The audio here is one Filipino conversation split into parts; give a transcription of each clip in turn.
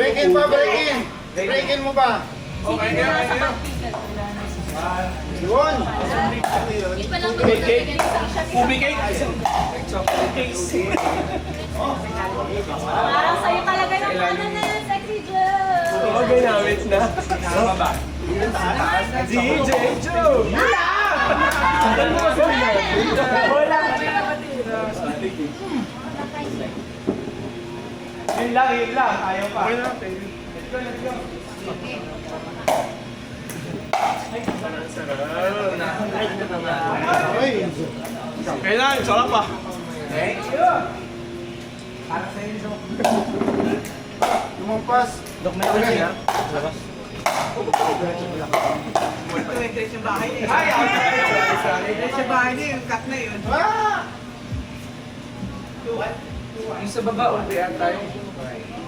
Break-in pa, break-in. Break-in mo ba? Okay na. Yun. Ipa lang mag-cake. Umi cake. Parang sa'yo talaga ng kanan na yan, Sexy Joe! Oo, ginamit na. Sama ba? DJ Joe! Wala! Yun lang. Ayaw pa. Okay na. Let's go, let's go. Kaya na, sarap pa. Thank you. Para sa inyo. Lumampas. Dok, may ulit siya. Labas. Ito yung bahay niya. Ay, yung bahay niya, yung cut na yun. Yung sa baba, ulpihan tayo.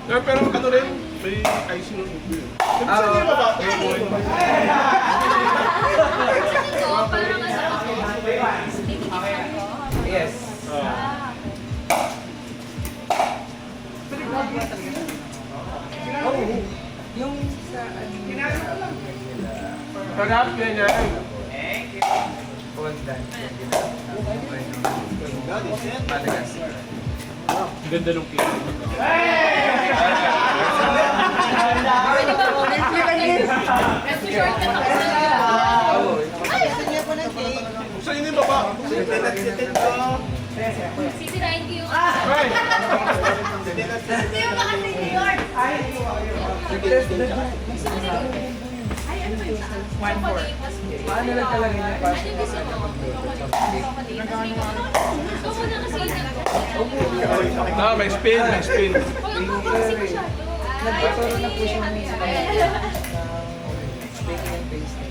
Pero ano rin, may icing ng ubi. Saan yung baba? Parang Yes. Yung sa sarap yan yan. Thank you. Ganda nung cake. Pwede ba moment short ka tapos na yun? Ay, sige po ng cake. Saan yun yung baba? Sisirain ko yung... Right. Hindi mo ba kasi New York? Ay, ano ba yung saan? Paano lang talaga yun? Ano gusto mo? Gusto mo na kasi yun. Ah, may spin, may spin. Huwag ang kasi masyado. Nagtuturo na po siya ng baking and pasting.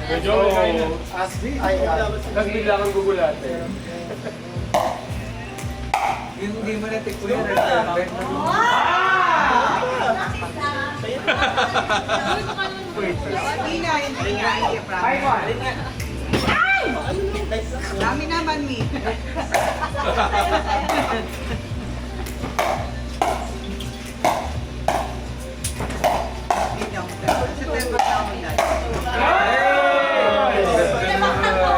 Medyo nagbigla kang gugulate. Yung hindi mo na-take ko yun. Hindi nga. Dami naman, Mi. September na ako dahil.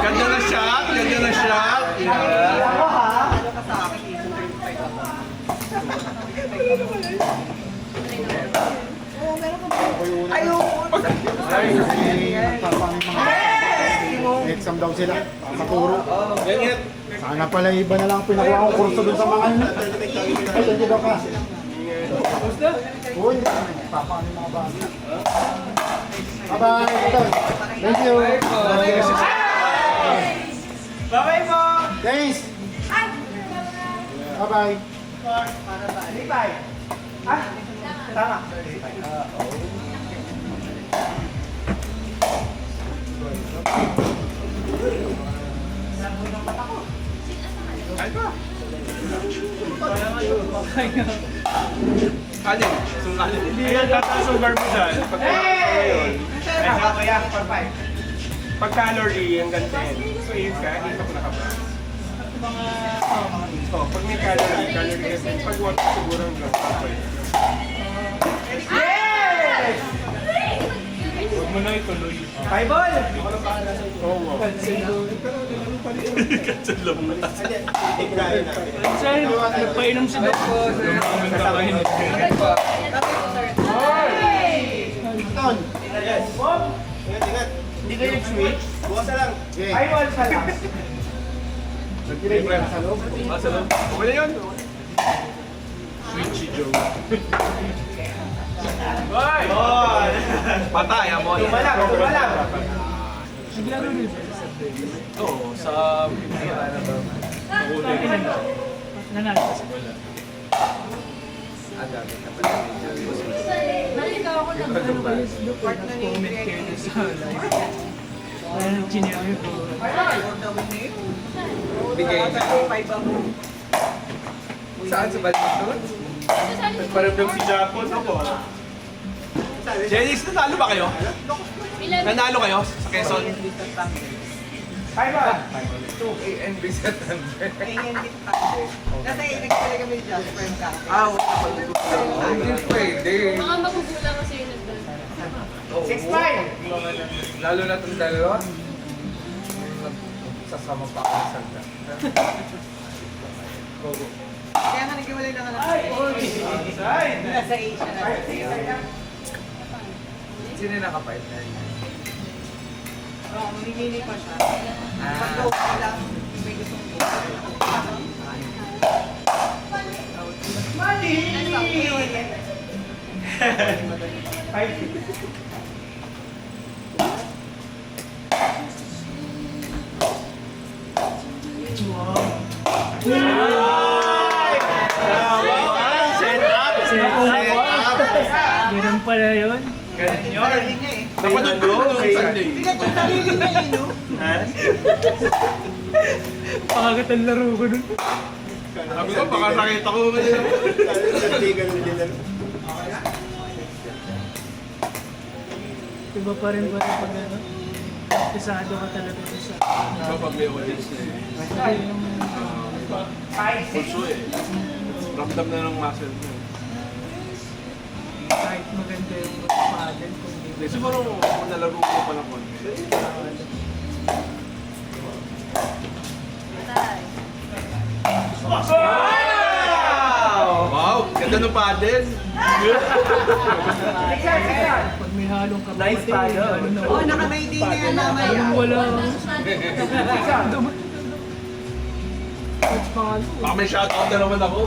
Ganda na shot, ganda na shot. Ano ka sa akin? Exam daw sila. Maturo. Ganyan. Sana pala iba na lang pinakuha ko kurso dun sa mga ano. Ay, hindi daw ka. Uy, papaano yung mga bata. Bye-bye. Ito. Thank you. Bye-bye po. Thanks. Bye-bye. Bye. Ah, tama. Ay ba? Kanin, sunganin. Hindi yan tatasugar mo dyan. Pag calorie, ang ganda yan. So, yun ka, dito ko nakabra. Pag may calorie kasi, pag water siguro ang lang. Yes! Huwag mo na ituloy. Fireball! Oo, wow. Kansel lang mo. Sir, nagpainom si Doc. Ton. Hindi kayo nag-switch? Bukas na lang. Okay. Fireball sa lang. Nagkiray ka sa loob. Sa lang. Okay na yun. Switch si Joe. Hoy! Patay, amon. Tumalang. Oo, sa... Nanalo kasi wala. Naligaw ako ng ano ba yun? Partner ni Greg. Wala nang chinero ko. Bigay. Saan sa badminton? Sasali ko. Paramdam si Japon ako. Jenix, nanalo ba kayo? Nanalo kayo sa Quezon? 5-1. ANB sa Thunder. ANB sa Thunder. Nasa nagpili kami ni Jasper and Kaka. Hindi pwede. Mga magugulang kasi yun nandun. 6-5. Lalo na itong dalawa. Sasama pa ako sa Santa. Kaya nga nagkiwalay na nga lang. Nasa Asia na. Sino yung nakapait na rin? Oo, hinili pa siya. Pag-go ka lang, may gustong go. Money! 5-6. Set up! Ganun pala yun. Sarili niya eh. Napanood ko nung Sunday. Hindi ka yung sarili niya eh, no? Pakagat ang laro ko nun. Sabi ko, baka nakita ko ba nila? Iba pa rin pala pag ano. Pisado ka talaga sa So, pag may audience na eh. yung Pulso eh. Ramdam na ng muscle na eh. kahit maganda yung paddle kung di Hindi, siguro kung nalaro ko pa ng konti. Wow! Ganda ng paddle! pag may halong kapatid. Nice paddle. Ano na. Oo, naka-may day na yan naman. Yung wala. Coach Pangal. Baka may shoutout na naman ako.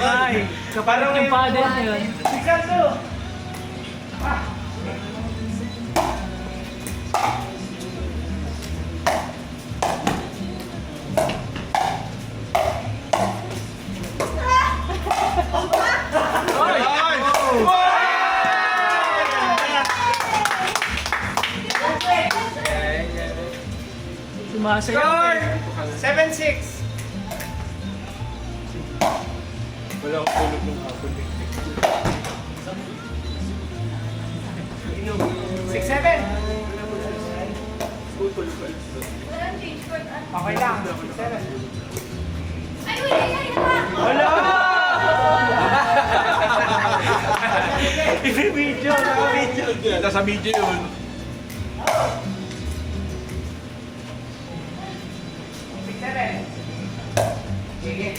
Ay, kapalit yung paddle na yun. Picasso! Sumasayaw. Score! 7-6. Wala akong tulog ng hapon eh. 6-7. Okay lang. 6-7. Ay, wait! Wala! Video, naka-video. Nasa video yun. 6-7. Sige.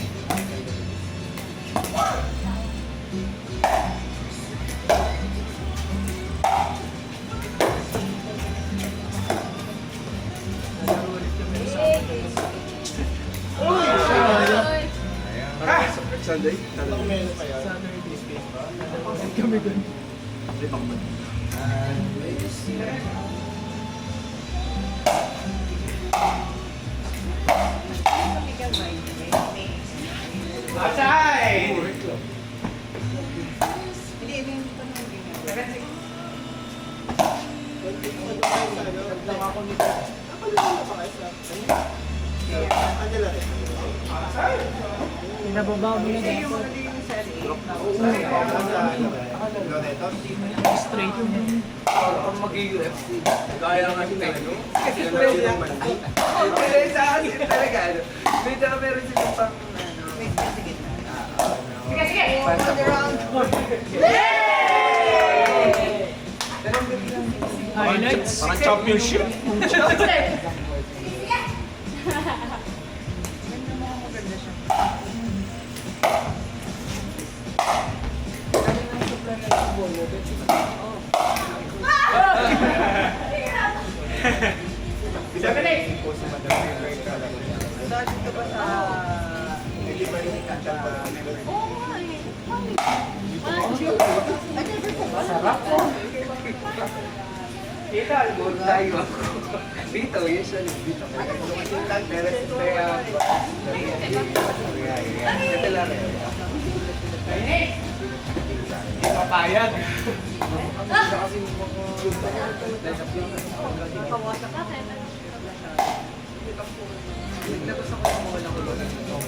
Sunday? Kami dun. Outside! Hindi, hindi pa naman ganyan. 7-6. Pinababa mo na Kasi yung dapat. ano yung sarili. Straight yung Kung mag-UFC, kaya nga si Tekno. Kasi spread lang. Pero sa akin talaga, ano. May daka meron silang pang, ano. Sige, sige. On the round. highlights. Parang championship. Dati ka ba sa... Kita, good tayo. Dito, usually dito. Pero kaya... Ito lang. Papayag. Naglabas ako ng mga kulong.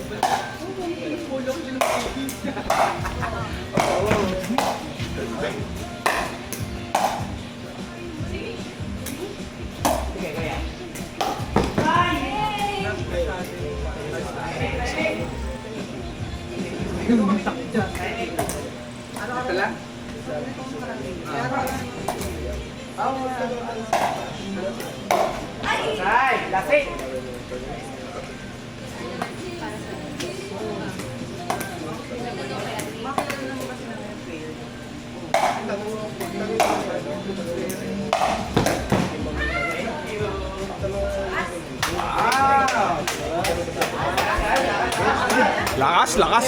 Kulong sila. Ito lang? Ay, lasing! Lakas, lakas.